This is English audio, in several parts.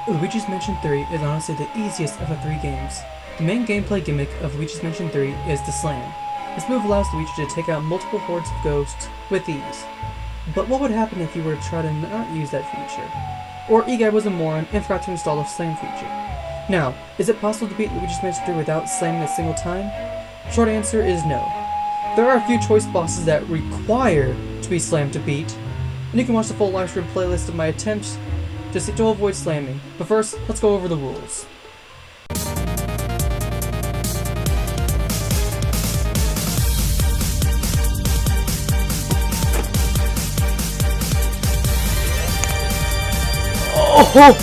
Luigi's Mansion 3 is honestly the easiest of the 3 games. The main gameplay gimmick of Luigi's Mansion 3 is the slam. This move allows Luigi to take out multiple hordes of ghosts with ease. But what would happen if you were to try to not use that feature? Or EGAD was a moron and forgot to install the slam feature? Now, is it possible to beat Luigi's Mansion 3 without slamming a single time? Short answer is no. There are a few choice bosses that require to be slammed to beat, and you can watch the full livestream playlist of my attempts to avoid slamming. But first, let's go over the rules. Oh crap!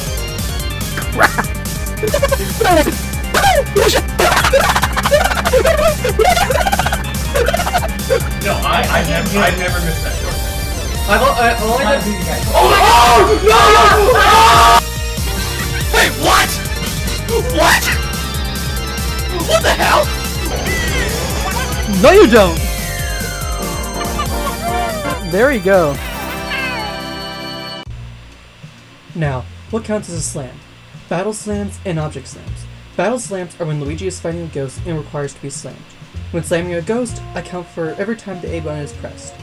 No, I've never missed that short. Wait, what? What? What the hell? No, you don't! There you go. Now, what counts as a slam? Battle slams and object slams. Battle slams are when Luigi is fighting a ghost and requires to be slammed. When slamming a ghost, I count for every time the A button is pressed.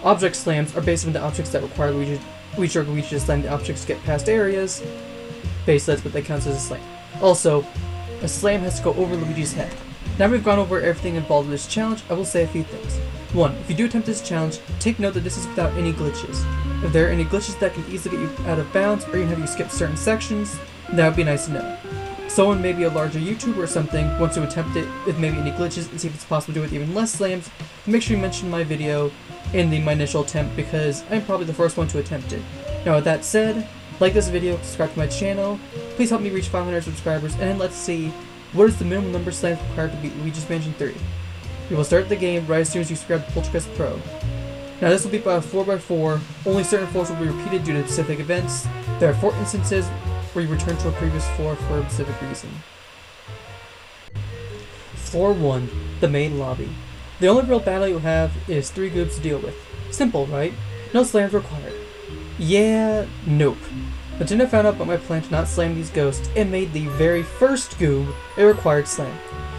Object slams are based on the objects that require Luigi to slam the objects to get past areas. Basically, that's what that counts as a slam. Also, a slam has to go over Luigi's head. Now we've gone over everything involved in this challenge, I will say a few things. 1. If you do attempt this challenge, take note that this is without any glitches. If there are any glitches that can easily get you out of bounds or even have you skip certain sections, that would be nice to know. Someone, maybe a larger YouTuber or something, wants to attempt it with maybe any glitches and see if it's possible to do it with even less slams, make sure you mention my video in my initial attempt because I'm probably the first one to attempt it. Now with that said, like this video, subscribe to my channel, please help me reach 500 subscribers, and then let's see what is the minimum number of slams required to beat Luigi's Mansion 3. We will start the game right as soon as you subscribe to Polterkitty Pro. Now this will be by a 4x4, only certain floors will be repeated due to specific events. There are 4 instances where you return to a previous floor for a specific reason. Floor 1, the main lobby. The only real battle you'll have is 3 goobs to deal with. Simple, right? No slams required. Yeah, nope. Nintendo found out about my plan to not slam these ghosts and made the very first goob a required slam.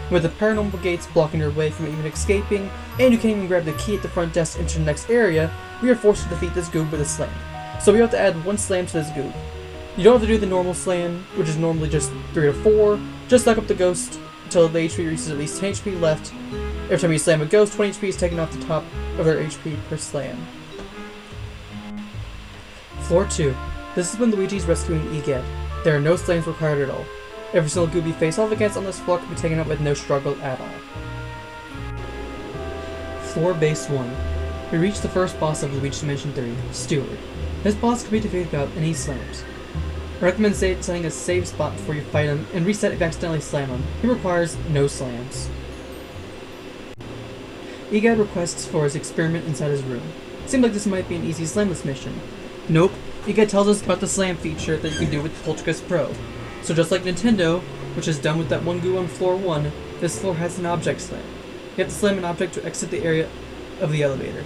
With the paranormal gates blocking your way from even escaping, and you can't even grab the key at the front desk to enter the next area, we are forced to defeat this goob with a slam. So we have to add 1 slam to this goob. You don't have to do the normal slam, which is normally just 3 to 4, just suck up the ghost until the HP reaches at least 10 HP left. Every time you slam a ghost, 20 HP is taken off the top of their HP per slam. Floor 2. This is when Luigi is rescuing EGAD. There are no slams required at all. Every single goob you face off against on this floor can be taken out with no struggle at all. Floor Base 1. We reach the first boss of Luigi's Mansion 3, Steward. This boss can be defeated without any slams. I recommend setting a save spot before you fight him and reset if you accidentally slam him. He requires no slams. EGAD requests for his experiment inside his room. Seems like this might be an easy slamless mission. Nope, EGAD tells us about the slam feature that you can do with Polterkitty Pro. So just like Nintendo, which is done with that 1 goo on floor 1, this floor has an object slam. You have to slam an object to exit the area of the elevator.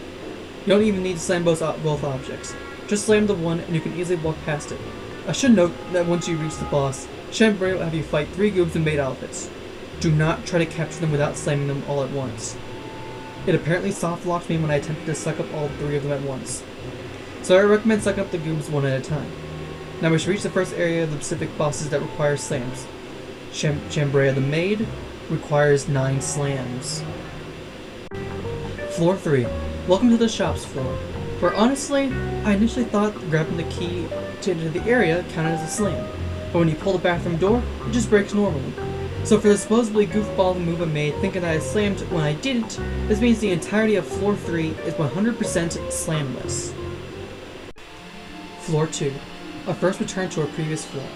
You don't even need to slam both objects. Just slam the one and you can easily walk past it. I should note that once you reach the boss, Shambray will have you fight 3 goobs in maid outfits. Do not try to capture them without slamming them all at once. It apparently soft-locked me when I attempted to suck up all 3 of them at once. So I recommend sucking up the goobs one at a time. Now we should reach the first area of the specific bosses that require slams. Shambray the maid requires 9 slams. Floor 3. Welcome to the shops floor, where honestly, I initially thought grabbing the key to enter the area counted as a slam, but when you pull the bathroom door, it just breaks normally. So for the supposedly goofball move I made thinking that I slammed when I didn't, this means the entirety of floor 3 is 100% slamless. Floor 2. A first return to our previous floor,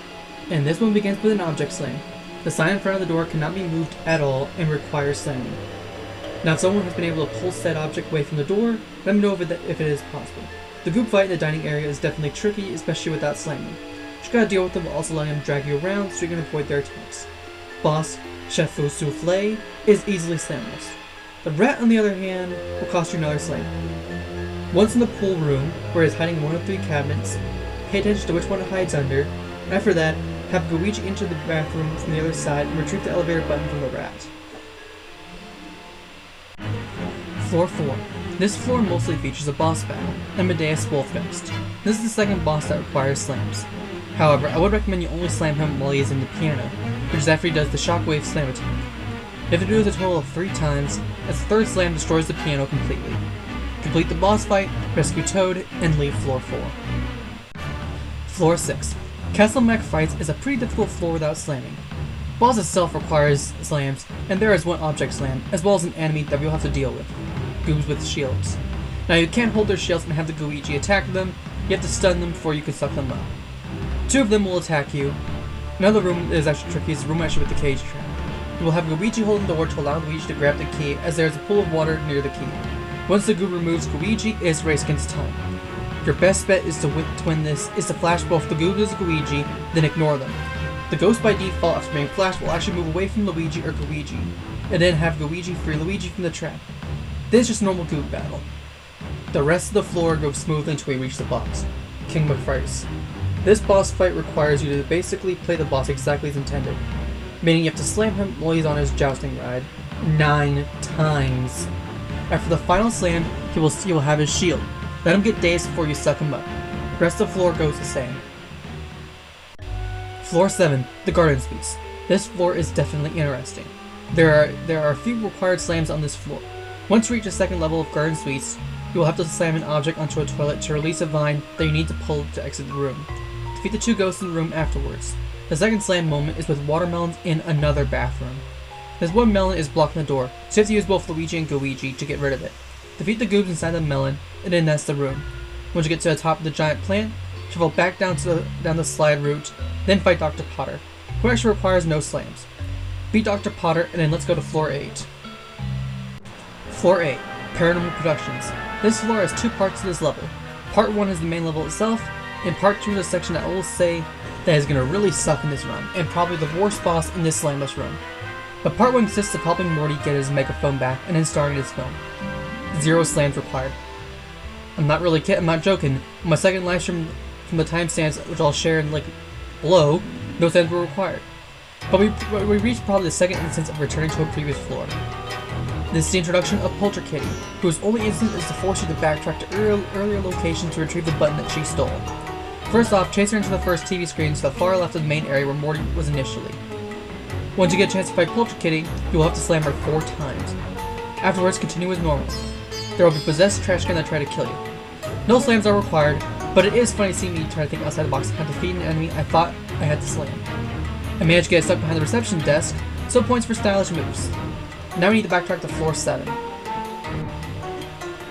and this one begins with an object slam. The sign in front of the door cannot be moved at all and requires slamming. Now if someone has been able to pull said object away from the door, let me know if it is possible. The group fight in the dining area is definitely tricky, especially without slamming. You gotta deal with them while also letting them drag you around so you can avoid their attacks. Boss, Chef Faux Souffle, is easily slamless. The rat, on the other hand, will cost you another slam. Once in the pool room, where it's hiding in one of 3 cabinets, pay attention to which one it hides under. After that, Have Luigi enter the bathroom from the other side and retrieve the elevator button from the rat. Floor 4. This floor mostly features a boss battle, Amadeus Wolfgeist. This is the second boss that requires slams. However, I would recommend you only slam him while he is in the piano, which is after he does the shockwave slam attack. You have to do this a total of 3 times, as the third slam destroys the piano completely. Complete the boss fight, rescue Toad, and leave floor 4. Floor 6. Castle MacFrights is a pretty difficult floor without slamming. The boss itself requires slams, and there is one object slam, as well as an enemy that you'll have to deal with. Goobs with shields. Now you can't hold their shields and have the Luigi attack them, you have to stun them before you can suck them up. 2 of them will attack you. Another room is actually tricky, is the room actually with the cage trap. You will have Luigi holding the door to allow Luigi to grab the key, as there is a pool of water near the key. Once the Goob removes Luigi, it is race against time. Your best bet is to win this is to flash both the Goob and Luigi, then ignore them. The ghost by default after being flashed will actually move away from Luigi or Luigi, and then have Luigi free Luigi from the trap. This is just normal Goob battle. The rest of the floor goes smoothly until we reach the boss, King MacFrights. This boss fight requires you to basically play the boss exactly as intended, meaning you have to slam him while he's on his jousting ride 9 times. After the final slam, he will have his shield. Let him get dazed before you suck him up. The rest of the floor goes the same. Floor 7, the Garden Suites. This floor is definitely interesting. There are a few required slams on this floor. Once you reach the second level of Garden Suites, you will have to slam an object onto a toilet to release a vine that you need to pull to exit the room. Defeat the 2 ghosts in the room afterwards. The second slam moment is with watermelons in another bathroom. This one melon is blocking the door, so you have to use both Luigi and Luigi to get rid of it. Defeat the goobs inside the melon, and then that's the room. Once you get to the top of the giant plant, travel back down the slide route, then fight Dr. Potter, who actually requires no slams. Beat Dr. Potter, and then let's go to floor 8. Floor 8, Paranormal Productions. This floor has 2 parts to this level. Part 1 is the main level itself, and part 2 is a section that I will say that is going to really suck in this run, and probably the worst boss in this slamless run. But part 1 consists of helping Morty get his megaphone back and then starting his film. 0 slams required. I'm not joking. On my second live stream from the timestamps, which I'll share in below, no slams were required. But we reached probably the second instance of returning to a previous floor. This is the introduction of Polterkitty, whose only instance is to force you to backtrack to earlier location to retrieve the button that she stole. First off, chase her into the first TV screen to the far left of the main area where Morty was initially. Once you get a chance to fight Polterkitty, you will have to slam her 4 times. Afterwards, continue as normal. There will be possessed trash can that try to kill you. No slams are required, but it is funny seeing me try to think outside the box and defeat an enemy I thought I had to slam. I managed to get stuck behind the reception desk, so points for stylish moves. Now we need to backtrack to floor 7.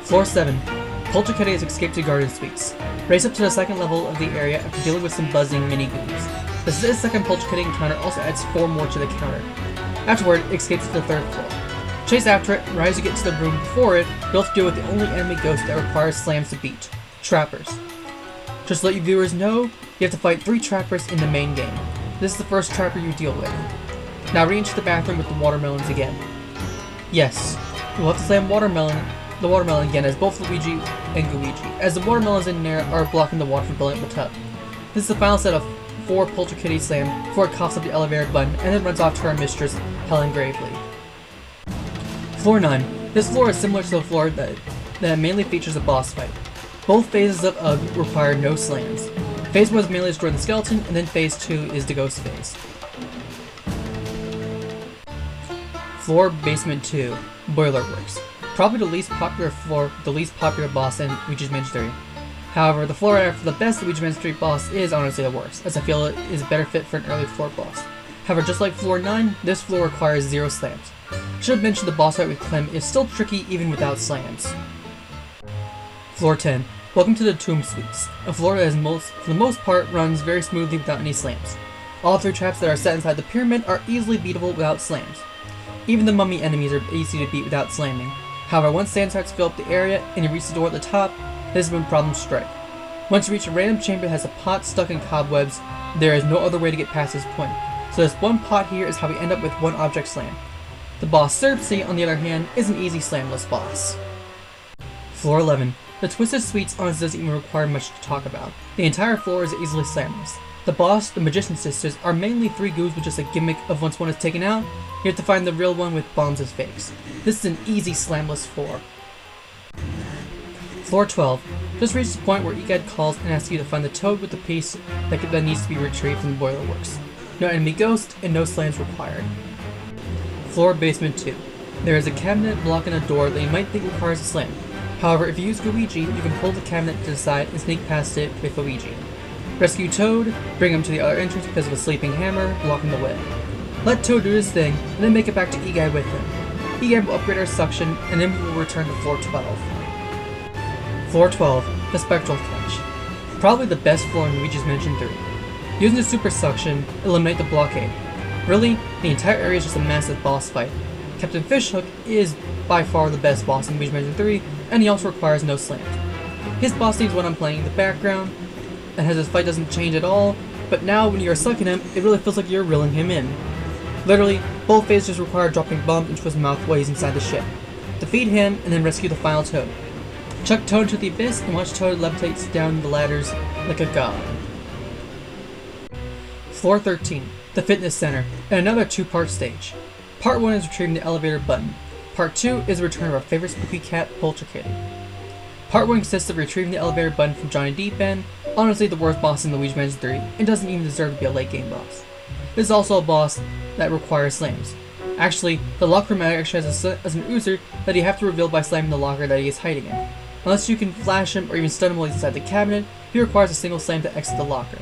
Floor 7. Polterkitty has escaped to Garden Suites. Race up to the second level of the area after dealing with some buzzing mini-goobs. This is the second Polterkitty encounter, also adds 4 more to the counter. Afterward, it escapes to the 3rd floor. Chase after it, right as you get to the room before it, you'll have to deal with the only enemy ghost that requires slams to beat. Trappers. Just to let you viewers know, you have to fight 3 trappers in the main game. This is the first trapper you deal with. Now re-enter the bathroom with the watermelons again. Yes, you will have to slam the watermelon again as both Luigi and Luigi, as the watermelons in there are blocking the water from filling up the tub. This is the final set of 4 Polterkitty slam before it coughs up the elevator button and then runs off to her mistress, Helen Gravely. Floor 9. This floor is similar to the floor that mainly features a boss fight. Both phases of UG require no slams. Phase 1 is mainly destroying the skeleton, and then phase 2 is the ghost phase. Floor Basement 2, Boilerworks. Probably the least popular floor, the least popular boss in Luigi's Mansion 3. However, the floor after the best Luigi's Mansion 3 boss is honestly the worst, as I feel it is better fit for an early floor boss. However, just like floor 9, this floor requires 0 slams. Should have mentioned the boss fight with Clem is still tricky even without slams. Floor 10. Welcome to the Tomb Suites, a floor that for the most part runs very smoothly without any slams. All 3 traps that are set inside the pyramid are easily beatable without slams. Even the mummy enemies are easy to beat without slamming. However, once sand starts to fill up the area and you reach the door at the top, this is when problems strike. Once you reach a random chamber that has a pot stuck in cobwebs, there is no other way to get past this point. So this one pot here is how we end up with 1 object slam. The boss Cersei, on the other hand, is an easy slamless boss. Floor 11. The Twisted Suites honestly doesn't even require much to talk about. The entire floor is easily slamless. The boss, the Magician Sisters, are mainly 3 goobs with just a gimmick of once one is taken out, you have to find the real one with bombs as fakes. This is an easy slamless floor. Floor 12. Just reach the point where Egad calls and asks you to find the toad with the piece that needs to be retrieved from the Boilerworks. No enemy ghost and no slams required. Floor Basement 2. There is a cabinet blocking a door that you might think requires a slam. However, if you use Luigi, you can pull the cabinet to the side and sneak past it with Luigi. Rescue Toad, bring him to the other entrance because of a sleeping hammer blocking the way. Let Toad do his thing, and then make it back to Egad with him. Egad will upgrade our suction, and then we will return to Floor 12. Floor 12, the Spectral Catch. Probably the best floor in Luigi's Mansion 3. Using the Super Suction, eliminate the blockade. Really, the entire area is just a massive boss fight. Captain Fishook is by far the best boss in Luigi's Mansion 3, and he also requires no slams. His boss theme's what I'm playing in the background, and his fight doesn't change at all, but now when you're sucking him, it really feels like you're reeling him in. Literally, both phases just require dropping bombs into his mouth while he's inside the ship. Defeat him, and then rescue the final Toad. Chuck Toad into the abyss, and watch Toad levitate down the ladders like a god. Floor 13, the Fitness Center, and another 2-part stage. Part 1 is retrieving the elevator button. Part 2 is the return of our favorite spooky cat, Polterkitty. Part 1 consists of retrieving the elevator button from Johnny Deepend, honestly the worst boss in Luigi's Mansion 3, and doesn't even deserve to be a late game boss. This is also a boss that requires slams. Actually, the locker room actually has an oozer that you have to reveal by slamming the locker that he is hiding in. Unless you can flash him or even stun him while he's inside the cabinet, he requires a single slam to exit the locker.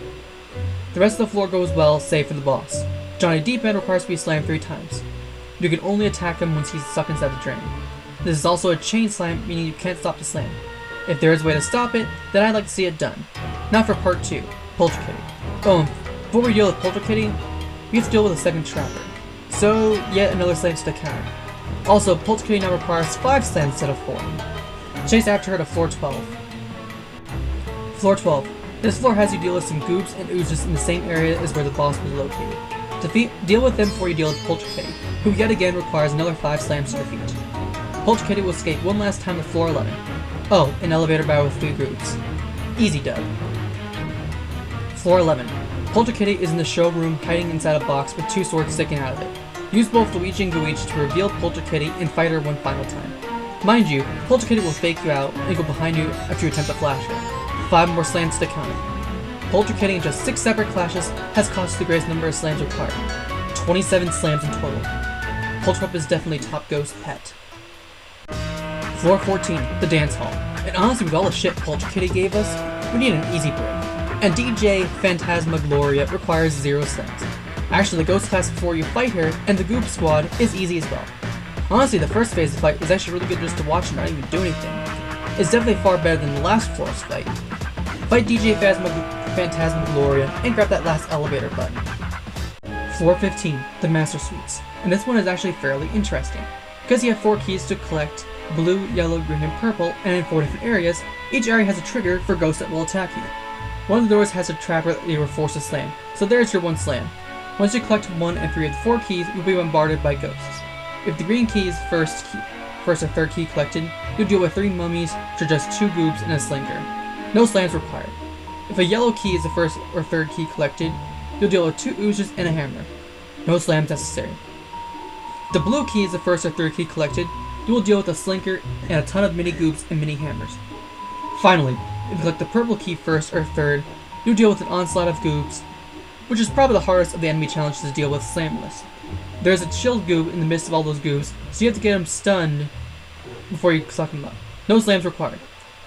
The rest of the floor goes well, save for the boss. Johnny Deepend requires to be slammed 3 times. You can only attack him once he's stuck inside the drain. This is also a chain slam, meaning you can't stop the slam. If there is a way to stop it, then I'd like to see it done. Now for part 2, Polterkitty. Oh, and before we deal with Polterkitty, we have to deal with a second trapper. So, yet another slam to the counter. Also, Polterkitty now requires 5 slams instead of 4. Chase after her to floor 12. Floor 12. This floor has you deal with some goobs and oozes in the same area as where the boss was located. Deal with them before you deal with Polterkitty, who yet again requires another 5 slams to defeat. Polterkitty will escape one last time to floor 11. Oh, an elevator battle with 3 groups. Easy dub. Floor 11. Polterkitty is in the showroom hiding inside a box with 2 swords sticking out of it. Use both Luigi and Luigi to reveal Polterkitty and fight her one final time. Mind you, Polterkitty will fake you out and go behind you after you attempt to flash her. 5 more slams to count. Polterkitty in just 6 separate clashes has cost the greatest number of slams required. 27 slams in total. Polterkitty is definitely top ghost pet. Floor 14, the dance hall. And honestly, with all the shit Polterkitty gave us, we need an easy break. And DJ Phantasmagloria requires 0 slams. Actually, the ghost class before you fight her and the Goop Squad is easy as well. Honestly, the first phase of the fight was actually really good just to watch and not even do anything. It's definitely far better than the last floor's fight. Fight DJ Phantasmagloria and grab that last elevator button. Floor 15, the Master Suites. And this one is actually fairly interesting. Because you have 4 keys to collect, blue, yellow, green, and purple, and in 4 different areas, each area has a trigger for ghosts that will attack you. One of the doors has a trapper that you are forced to slam, so there's your 1 slam. Once you collect 1 and 3 of the 4 keys, you'll be bombarded by ghosts. If the green key is first or 3rd key collected, you'll deal with 3 mummies, which are just 2 goobs and a slinger. No slams required. If a yellow key is the 1st or 3rd key collected, you'll deal with 2 oozes and a hammer. No slams necessary. If the blue key is the 1st or 3rd key collected, you will deal with a slinker and a ton of mini goobs and mini hammers. Finally, if you collect the purple key 1st or 3rd, you'll deal with an onslaught of goobs, which is probably the hardest of the enemy challenges to deal with slamless. There's a chilled goob in the midst of all those goobs, so you have to get him stunned before you suck him up. No slams required.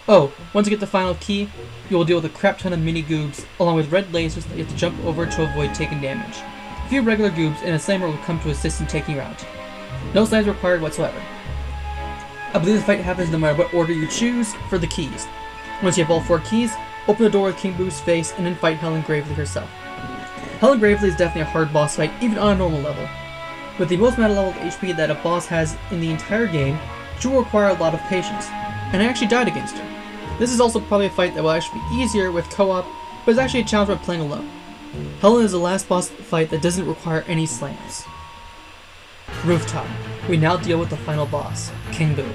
Oh, once you get the final key, you will deal with a crap ton of mini goobs, along with red lasers that you have to jump over to avoid taking damage. A few regular goobs and a slammer will come to assist in taking you out. No slams required whatsoever. I believe the fight happens no matter what order you choose for the keys. Once you have all 4 keys, open the door with King Boo's face and then fight Helen Gravely herself. Helen Gravely is definitely a hard boss fight, even on a normal level. With the most meta level of HP that a boss has in the entire game, she will require a lot of patience, and I actually died against her. This is also probably a fight that will actually be easier with co-op, but it's actually a challenge when playing alone. Helen is the last boss fight that doesn't require any slams. Rooftop. We now deal with the final boss, King Boo.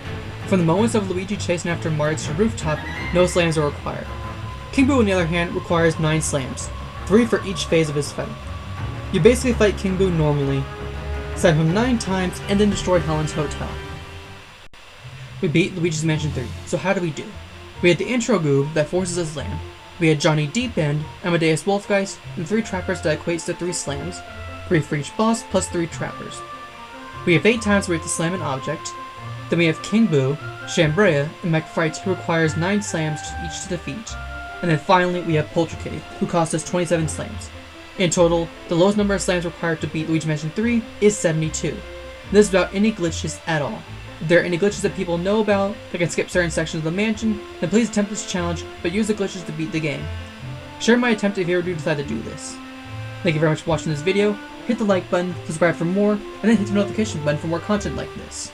From the moments of Luigi chasing after Mario to Rooftop, no slams are required. King Boo, on the other hand, requires 9 slams, 3 for each phase of his fight. You basically fight King Boo normally, slam him 9 times, and then destroy Helen's hotel. We beat Luigi's Mansion 3, so how do we do? We had the intro goob that forces a slam. We had Johnny Deep End, Amadeus Wolfgeist, and 3 trappers that equates to 3 slams, 3 for each boss plus 3 trappers. We have 8 times where we have to slam an object. Then we have King Boo, Shambrea, and MacFrights, who requires 9 slams each to defeat. And then finally we have Polterkitty, who costs us 27 slams. In total, the lowest number of slams required to beat Luigi Mansion 3 is 72. This is without any glitches at all. If there are any glitches that people know about that can skip certain sections of the mansion, then please attempt this challenge, but use the glitches to beat the game. Share my attempt if you ever do decide to do this. Thank you very much for watching this video, hit the like button, subscribe for more, and then hit the notification button for more content like this.